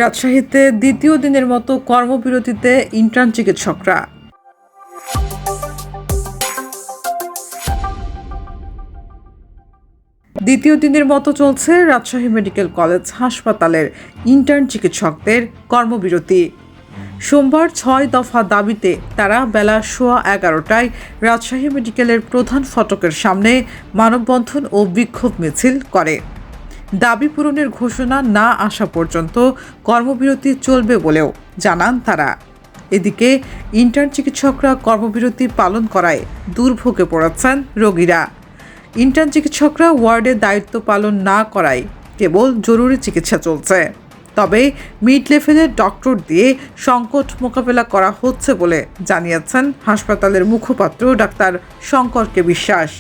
রাজশাহীতে দ্বিতীয় দিনের মতো কর্মবিরতিতে ইন্টার্ন চিকিৎসকরা। দ্বিতীয় দিনের মতো চলছে রাজশাহী মেডিকেল কলেজ হাসপাতালের ইন্টার্ন চিকিৎসকদের কর্মবিরতি। সোমবার ৬ দফা দাবিতে তারা বেলা 11:15টায় রাজশাহী মেডিকেলের প্রধান ফটকের সামনে মানববন্ধন ও বিক্ষোভ মিছিল করে। দাবি পূরণের ঘোষণা না আসা পর্যন্ত কর্মবিরতি চলবে বলেও জানান তারা। এদিকে ইন্টার্ন চিকিৎসকরা কর্মবিরতি পালন করায় দুর্ভোগে পড়েছেন রোগীরা। ইন্টার্ন চিকিৎসকরা ওয়ার্ডে দায়িত্ব পালন না করায় কেবল জরুরি চিকিৎসা চলছে, তবে মিড লেভেলের ডক্টর দিয়ে সংকট মোকাবেলা করা হচ্ছে বলে জানিয়েছেন হাসপাতালের মুখপাত্র ডাক্তার শঙ্কর কে বিশ্বাস।